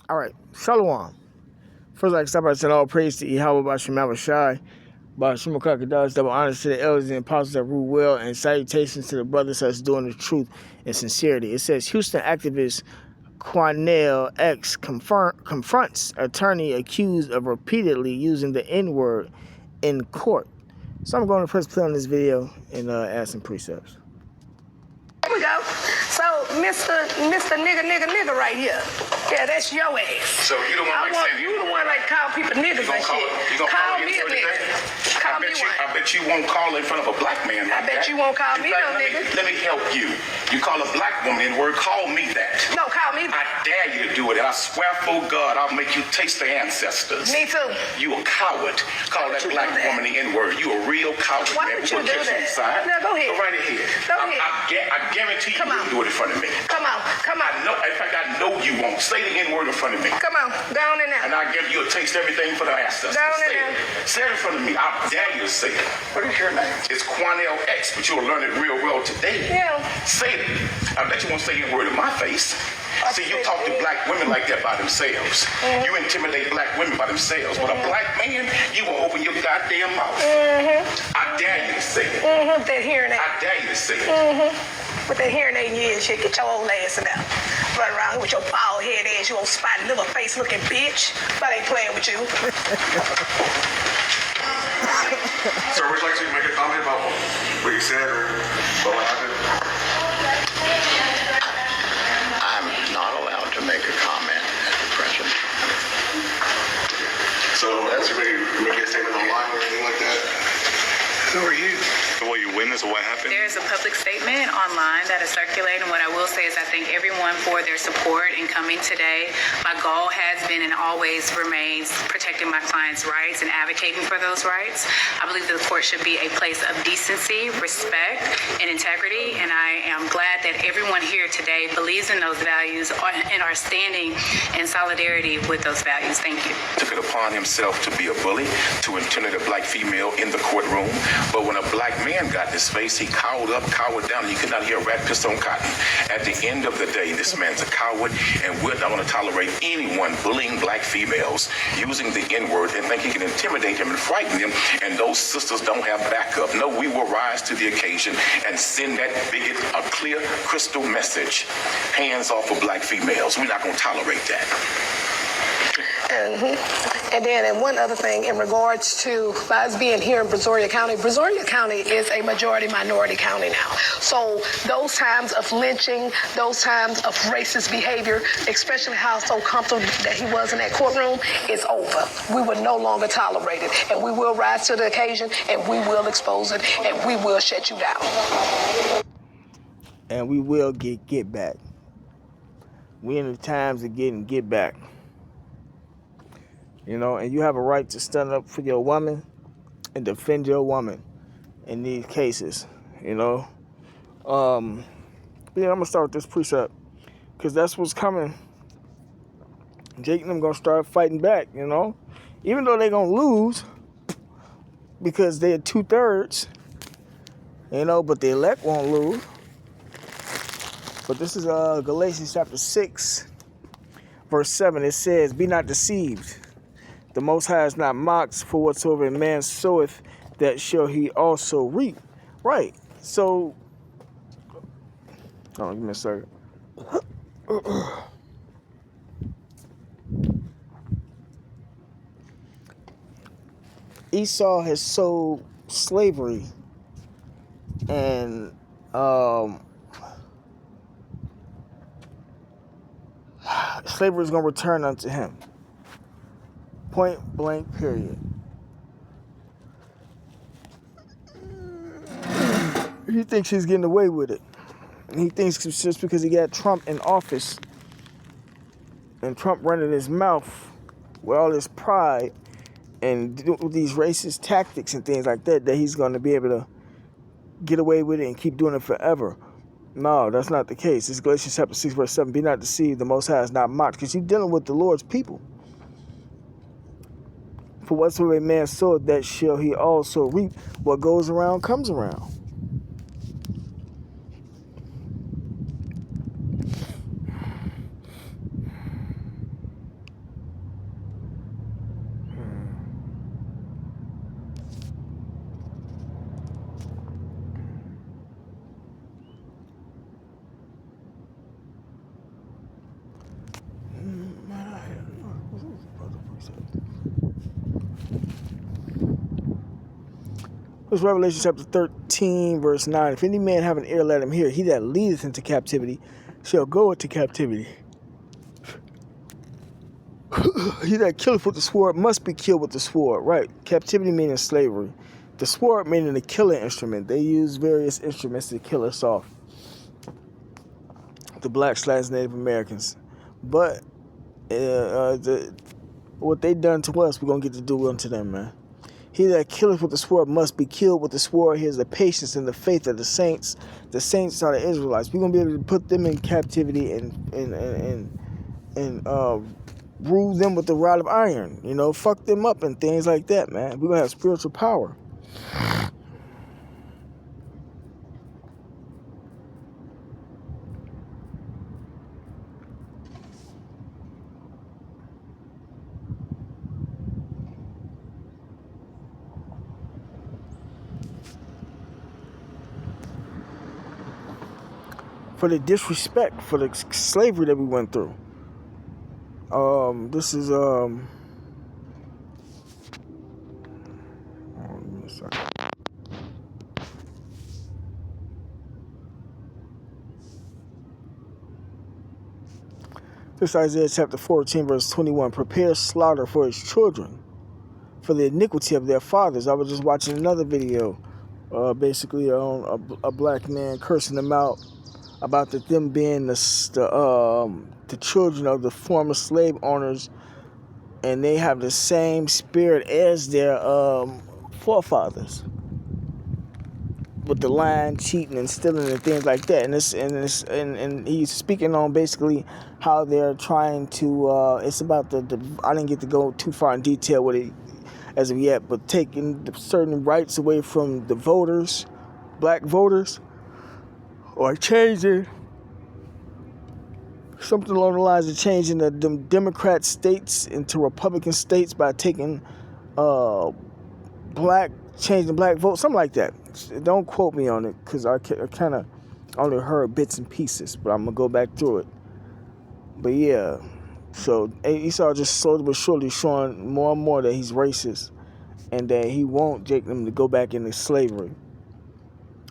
All right, Shalom. First, I can start by saying all praise to Yahweh Bashim Abishai, Bashim Kakadash, double honors to the elders and apostles that rule well, and salutations to the brothers that's doing the truth and sincerity. It says Houston activist Quanell X confronts attorney accused of repeatedly using the N-word in court. So I'm going to press play on this video and add some precepts. Here we go. So, Mr. Nigga right here. Yeah, that's your ass. So you the one you the one like call people niggas and shit. Call me a nigga. Call me one. I bet you won't call in front of a black man like that. I bet you won't call me no nigga. Let me help you. You call a black woman N-word, call me that. No, call me that. I dare you to do it, and I swear for God, I'll make you taste the ancestors. Me too. You a coward. Call that black woman the N-word. You a real coward, Why man. would you do that? No, go ahead. Go right ahead. Go ahead. I guarantee you won't do it in front of me. Come on. In fact, I know you won't. Say the N-word in front of me. Come on. Go on in there. And I'll give you a taste everything for the ancestors. Go on in there. Say it in front of me. I dare you to say it. What is your name? It's Quanell X, but you'll learn it real well today. Yeah. Say it. I bet you won't say N-word in my face. See, you talk to black women like that by themselves. You intimidate black women by themselves. But a black man, you won't open your goddamn mouth. I dare you to say it. That hearing aid. I dare you to say it. With that hearing aid in your ear, shit, get your old ass in there. Run around with your bald head ass, you old spotted liver face looking bitch. But I ain't playing with you. Sir, would you like to make a comment about what you said or what happened? I'm not allowed to make a comment at the present. So, you make a statement online or anything like that? Who are you? What you witnessed or what happened? There's a public statement online that is circulating. What I will say is I thank everyone for their support in coming today. My goal has been and always remains protecting my clients' rights and advocating for those rights. I believe that the court should be a place of decency, respect, and integrity, and I am glad that everyone here today believes in those values and are standing in solidarity with those values. Thank you. Took it upon himself to be a bully, to intimidate a black female in the courtroom. But when a black man got this face, he cowered up, cowered down, and you could not hear a rat piss on cotton. At the end of the day, this man's a coward, and we're not going to tolerate anyone bullying black females, using the N-word, and think he can intimidate them and frighten them, and those sisters don't have backup. No, we will rise to the occasion and send that bigot a clear, crystal message. Hands off of black females. We're not going to tolerate that. And then one other thing in regards to us being here in Brazoria County is a majority minority county now. So those times of lynching, those times of racist behavior, especially how so comfortable that he was in that courtroom, is over. We will no longer tolerate it, and we will rise to the occasion, and we will expose it, and we will shut you down. And we will get back. We in the times of getting get back. You know, and you have a right to stand up for your woman and defend your woman in these cases, you know. Yeah, I'm going to start with this precept because that's what's coming. Jake and them going to start fighting back, you know. Even though they're going to lose because they're 2/3, you know, but the elect won't lose. But this is Galatians chapter 6, verse 7. It says, "Be not deceived. The Most High is not mocked, for whatsoever a man soweth, that shall he also reap." Right. So, give me a second. Esau has sowed slavery, and slavery is going to return unto him. Point blank, period. He thinks he's getting away with it. And he thinks it's just because he got Trump in office and Trump running his mouth with all his pride and with these racist tactics and things like that, that he's going to be able to get away with it and keep doing it forever. No, that's not the case. It's Galatians chapter 6, verse 7. "Be not deceived, the Most High is not mocked," because you're dealing with the Lord's people. "For whatsoever a man soweth, that shall he also reap. What goes around comes around." It's Revelation chapter 13, verse 9. If any man have an ear, let him hear. He that leadeth into captivity shall go into captivity. He that killeth with the sword must be killed with the sword. Right. Captivity meaning slavery. The sword meaning the killing instrument. They use various instruments to kill us off. The blacks/Native Americans. But what they done to us, we're going to get to do unto them, man. He that killeth with the sword must be killed with the sword. Here's the patience and the faith of the saints. The saints are the Israelites. We're going to be able to put them in captivity and rule them with the rod of iron. You know, fuck them up and things like that, man. We're going to have spiritual power. For the disrespect, for the slavery that we went through. This is this is Isaiah chapter 14, verse 21. Prepare slaughter for his children, for the iniquity of their fathers. I was just watching another video, basically on a black man cursing them out about them being the children of the former slave owners, and they have the same spirit as their forefathers, with the lying, cheating, and stealing and things like that. And he's speaking on basically how they're trying to. It's about the I didn't get to go too far in detail with it as of yet, but taking certain rights away from the voters, black voters, or changing something along the lines of changing the Democrat states into Republican states by taking changing black vote, something like that. Don't quote me on it, because I kind of only heard bits and pieces, but I'm gonna go back through it. But yeah, so Esau just slowly but surely showing more and more that he's racist and that he wants Jacob to go back into slavery.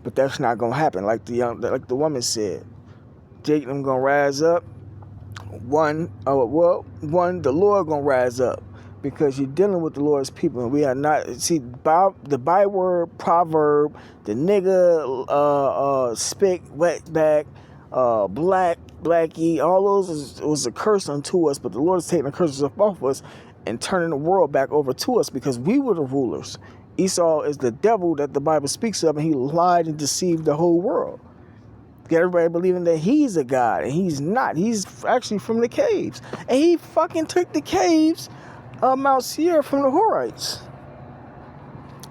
But that's not gonna happen, like the woman said. Jacob gonna rise up. One, the Lord gonna rise up, because you're dealing with the Lord's people, and we are not. See, the byword, proverb, the nigga, spick, wetback, blackie, all those was a curse unto us, but the Lord is taking the curses off of us and turning the world back over to us, because we were the rulers. Esau is the devil that the Bible speaks of, and he lied and deceived the whole world. Get everybody believing that he's a god, and he's not. He's actually from the caves, and he fucking took the caves of Mount Seir from the Horites.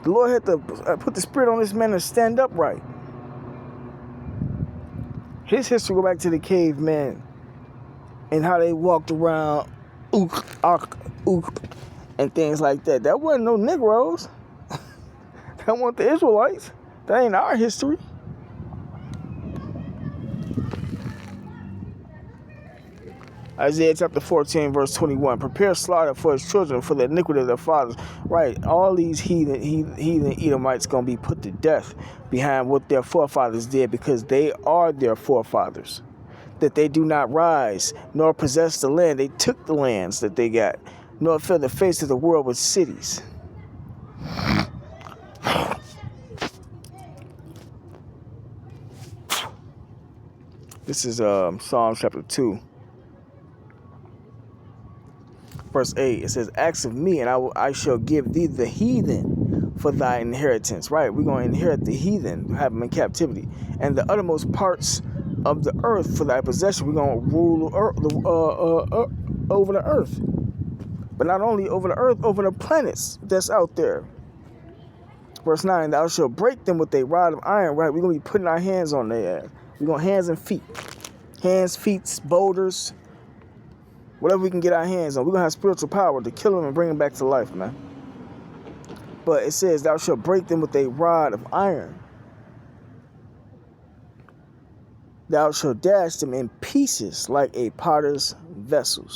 The Lord had to put the spirit on this man to stand upright. His history go back to the cavemen and how they walked around, and things like that. That wasn't no Negroes. That wasn't the Israelites. That ain't our history. Isaiah chapter 14, verse 21. Prepare slaughter for his children, for the iniquity of their fathers. Right, all these heathen Edomites going to be put to death behind what their forefathers did, because they are their forefathers. That they do not rise, nor possess the land. They took the lands that they got, nor fill the face of the world with cities. This is Psalm chapter 2. Verse 8, it says, ask of me, and I shall give thee the heathen for thy inheritance. Right, we're going to inherit the heathen, have them in captivity. And the uttermost parts of the earth for thy possession. We're going to rule over the earth. But not only over the earth, over the planets that's out there. Verse 9, thou shalt break them with a rod of iron. Right, we're going to be putting our hands on their ass. We're going hands and feet. Hands, feet, boulders. Whatever we can get our hands on. We're going to have spiritual power to kill them and bring them back to life, man. But it says, thou shalt break them with a rod of iron. Thou shalt dash them in pieces like a potter's vessel.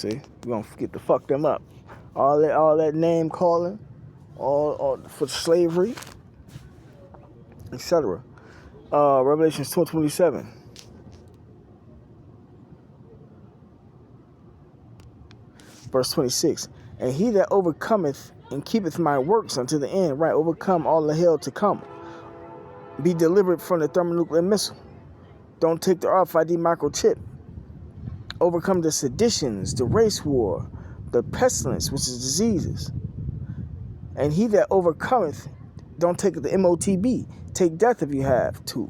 See, we're gonna get to fuck them up. All that name calling, all for slavery, etc. Revelations 2:27. Verse 26. And he that overcometh and keepeth my works unto the end, right, overcome all the hell to come, be delivered from the thermonuclear missile. Don't take the RFID microchip. Overcome the seditions, the race war, the pestilence, which is diseases. And he that overcometh, don't take the MOTB. Take death if you have to.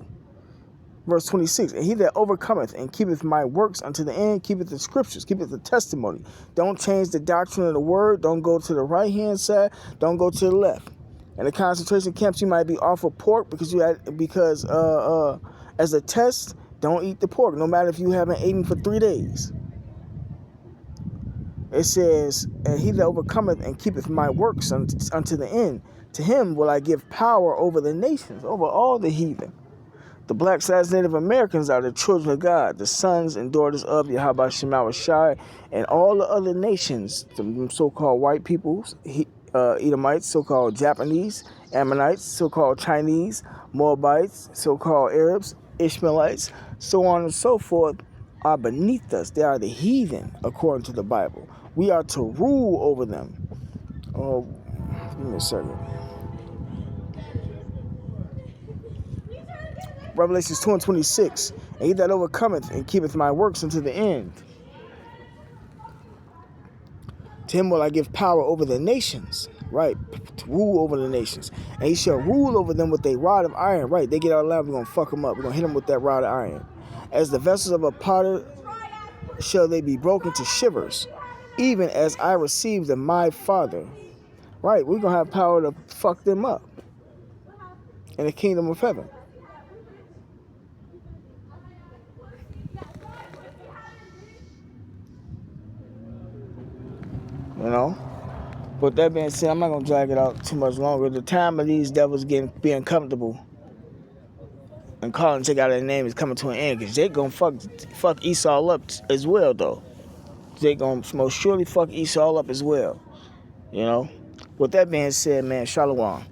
Verse 26, and he that overcometh and keepeth my works unto the end, keepeth the scriptures, keepeth the testimony. Don't change the doctrine of the word. Don't go to the right-hand side. Don't go to the left. In the concentration camps, you might be off of pork because as a test, don't eat the pork, no matter if you haven't eaten for 3 days. It says, and he that overcometh and keepeth my works unto the end, to him will I give power over the nations, over all the heathen. The blacks as Native Americans are the children of God, the sons and daughters of Yahweh Shema Shai, and all the other nations, the so-called white peoples, Edomites, so-called Japanese, Ammonites, so-called Chinese, Moabites, so-called Arabs, Ishmaelites, so on and so forth, are beneath us. They are the heathen, according to the Bible. We are to rule over them. Oh, give me a second. Revelations 2:26. And he that overcometh and keepeth my works unto the end, to him will I give power over the nations, right? To rule over the nations. And he shall rule over them with a rod of iron, right? They get out of line, we're going to fuck them up. We're going to hit them with that rod of iron. As the vessels of a potter shall they be broken to shivers, even as I received of my Father. Right, we're going to have power to fuck them up in the kingdom of heaven. You know? With that being said, I'm not going to drag it out too much longer. The time of these devils being comfortable and calling check out their name is coming to an end, because they going to fuck Esau up as well, though. They going to most surely fuck Esau up as well. You know? With that being said, man, shalom.